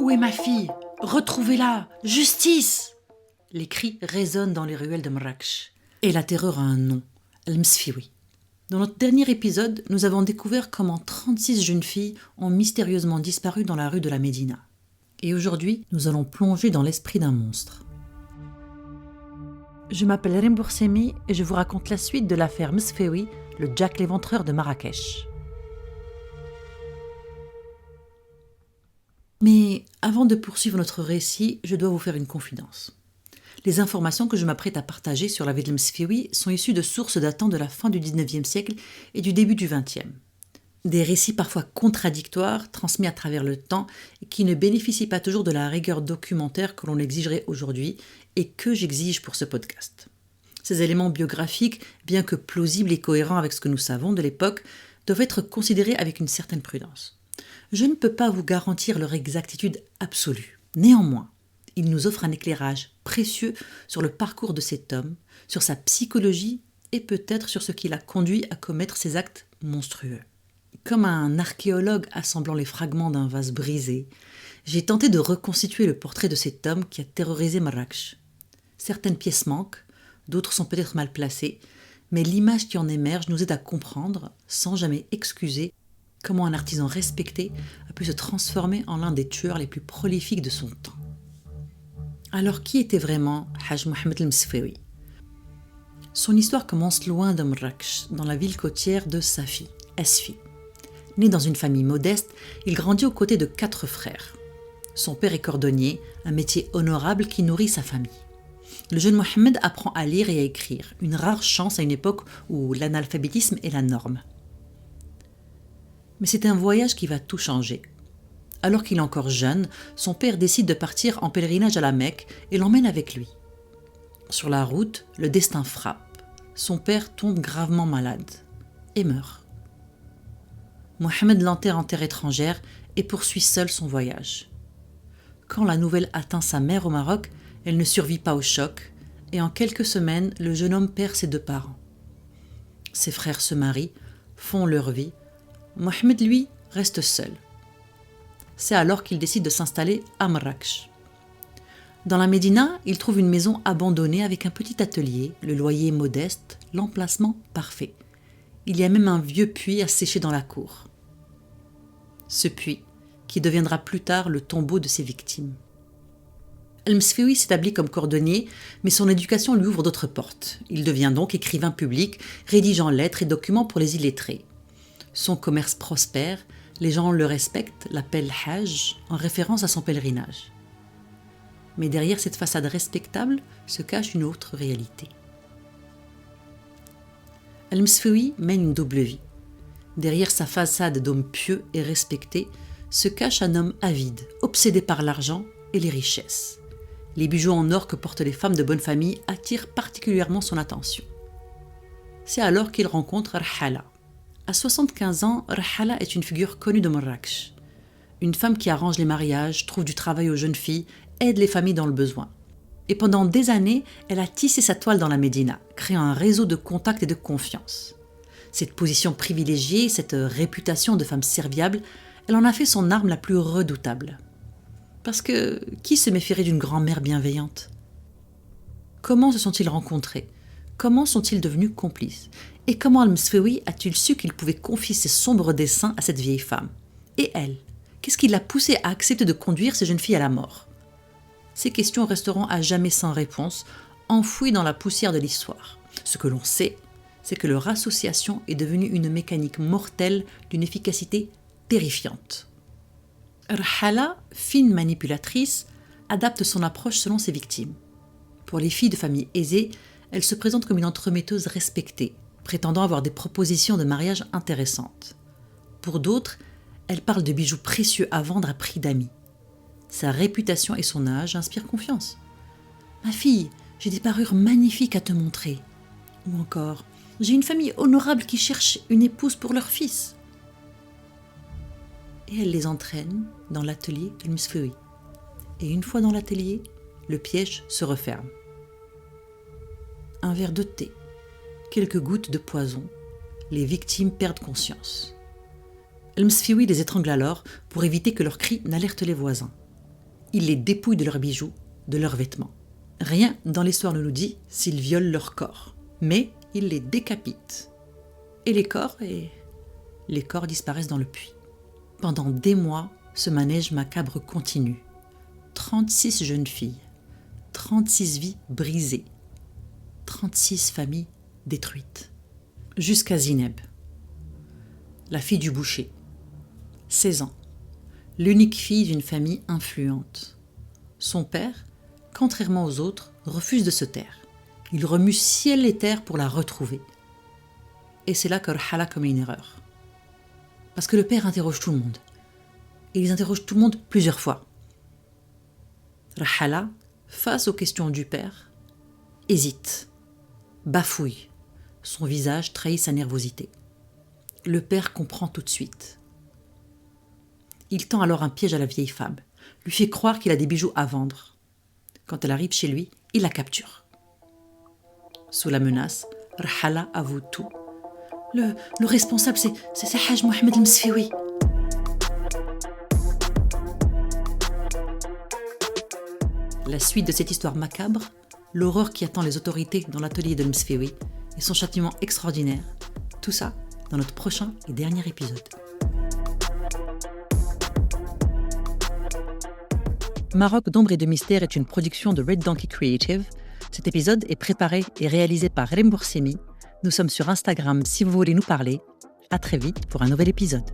Où est ma fille? Retrouvez-la! Justice! Les cris résonnent dans les ruelles de Marrakech. Et la terreur a un nom, Al-Msfioui. Dans notre dernier épisode, nous avons découvert comment 36 jeunes filles ont mystérieusement disparu dans la rue de la Médina. Et aujourd'hui, nous allons plonger dans l'esprit d'un monstre. Je m'appelle Reem Boursemi et je vous raconte la suite de l'affaire Msfioui, le Jack l'éventreur de Marrakech. Mais avant de poursuivre notre récit, je dois vous faire une confidence. Les informations que je m'apprête à partager sur la vie de Msfioui sont issues de sources datant de la fin du 19e siècle et du début du 20e. Des récits parfois contradictoires, transmis à travers le temps, et qui ne bénéficient pas toujours de la rigueur documentaire que l'on exigerait aujourd'hui et que j'exige pour ce podcast. Ces éléments biographiques, bien que plausibles et cohérents avec ce que nous savons de l'époque, doivent être considérés avec une certaine prudence. Je ne peux pas vous garantir leur exactitude absolue. Néanmoins, ils nous offrent un éclairage précieux sur le parcours de cet homme, sur sa psychologie et peut-être sur ce qui l'a conduit à commettre ces actes monstrueux. Comme un archéologue assemblant les fragments d'un vase brisé, j'ai tenté de reconstituer le portrait de cet homme qui a terrorisé Marrakech. Certaines pièces manquent, d'autres sont peut-être mal placées, mais l'image qui en émerge nous aide à comprendre, sans jamais excuser, comment un artisan respecté a pu se transformer en l'un des tueurs les plus prolifiques de son temps. Alors qui était vraiment Haj Mohamed Al-Msfioui? Son histoire commence loin de Marrakech, dans la ville côtière de Safi, Asfi. Né dans une famille modeste, il grandit aux côtés de 4 frères. Son père est cordonnier, un métier honorable qui nourrit sa famille. Le jeune Mohamed apprend à lire et à écrire, une rare chance à une époque où l'analphabétisme est la norme. Mais c'est un voyage qui va tout changer. Alors qu'il est encore jeune, son père décide de partir en pèlerinage à la Mecque et l'emmène avec lui. Sur la route, le destin frappe. Son père tombe gravement malade et meurt. Mohamed l'enterre en terre étrangère et poursuit seul son voyage. Quand la nouvelle atteint sa mère au Maroc, elle ne survit pas au choc et en quelques semaines, le jeune homme perd ses 2 parents. Ses frères se marient, font leur vie. Mohamed, lui, reste seul. C'est alors qu'il décide de s'installer à Marrakech. Dans la Médina, il trouve une maison abandonnée avec un petit atelier, le loyer modeste, l'emplacement parfait. Il y a même un vieux puits à sécher dans la cour. Ce puits, qui deviendra plus tard le tombeau de ses victimes. Al-Msfioui s'établit comme cordonnier, mais son éducation lui ouvre d'autres portes. Il devient donc écrivain public, rédigeant lettres et documents pour les illettrés. Son commerce prospère, les gens le respectent, l'appellent Hajj, en référence à son pèlerinage. Mais derrière cette façade respectable se cache une autre réalité. Al-Msfioui mène une double vie. Derrière sa façade d'homme pieux et respecté se cache un homme avide, obsédé par l'argent et les richesses. Les bijoux en or que portent les femmes de bonne famille attirent particulièrement son attention. C'est alors qu'il rencontre Rhala. À 75 ans, Rhala est une figure connue de Marrakech. Une femme qui arrange les mariages, trouve du travail aux jeunes filles, aide les familles dans le besoin. Et pendant des années, elle a tissé sa toile dans la Médina, créant un réseau de contacts et de confiance. Cette position privilégiée, cette réputation de femme serviable, elle en a fait son arme la plus redoutable. Parce que qui se méfierait d'une grand-mère bienveillante? Comment se sont-ils rencontrés? Comment sont-ils devenus complices? Et comment Al-Msfioui a-t-il su qu'il pouvait confier ses sombres desseins à cette vieille femme? Et elle? Qu'est-ce qui l'a poussé à accepter de conduire ces jeunes filles à la mort? Ces questions resteront à jamais sans réponse, enfouies dans la poussière de l'histoire. Ce que l'on sait, c'est que leur association est devenue une mécanique mortelle d'une efficacité terrifiante. Rhala, fine manipulatrice, adapte son approche selon ses victimes. Pour les filles de famille aisée, elle se présente comme une entremetteuse respectée, prétendant avoir des propositions de mariage intéressantes. Pour d'autres, elle parle de bijoux précieux à vendre à prix d'amis. Sa réputation et son âge inspirent confiance. « Ma fille, j'ai des parures magnifiques à te montrer. » Ou encore « J'ai une famille honorable qui cherche une épouse pour leur fils. » Et elle les entraîne dans l'atelier d'Al-Msfioui. Et une fois dans l'atelier, le piège se referme. Un verre de thé, quelques gouttes de poison, les victimes perdent conscience. Al-Msfioui les étrangle alors pour éviter que leurs cris n'alertent les voisins. Il les dépouille de leurs bijoux, de leurs vêtements. Rien dans l'histoire ne nous dit s'il viole leur corps, mais il les décapite. Et les corps disparaissent dans le puits. Pendant des mois, ce manège macabre continue. 36 jeunes filles, 36 vies brisées, 36 familles détruites. Jusqu'à Zineb, la fille du boucher, 16 ans, l'unique fille d'une famille influente. Son père, contrairement aux autres, refuse de se taire. Il remue ciel et terre pour la retrouver. Et c'est là que Rhala commet une erreur. Parce que le père interroge tout le monde. Et il interroge tout le monde plusieurs fois. Rhala, face aux questions du père, hésite, bafouille. Son visage trahit sa nervosité. Le père comprend tout de suite. Il tend alors un piège à la vieille femme, lui fait croire qu'il a des bijoux à vendre. Quand elle arrive chez lui, il la capture. Sous la menace, Rhala avoue tout. Le responsable, c'est Haj Mohamed el-Msfioui. La suite de cette histoire macabre, l'horreur qui attend les autorités dans l'atelier de Msfioui et son châtiment extraordinaire, tout ça dans notre prochain et dernier épisode. Maroc d'ombre et de mystère est une production de Red Donkey Creative. Cet épisode est préparé et réalisé par Rem Boursemi. Nous sommes sur Instagram si vous voulez nous parler. À très vite pour un nouvel épisode.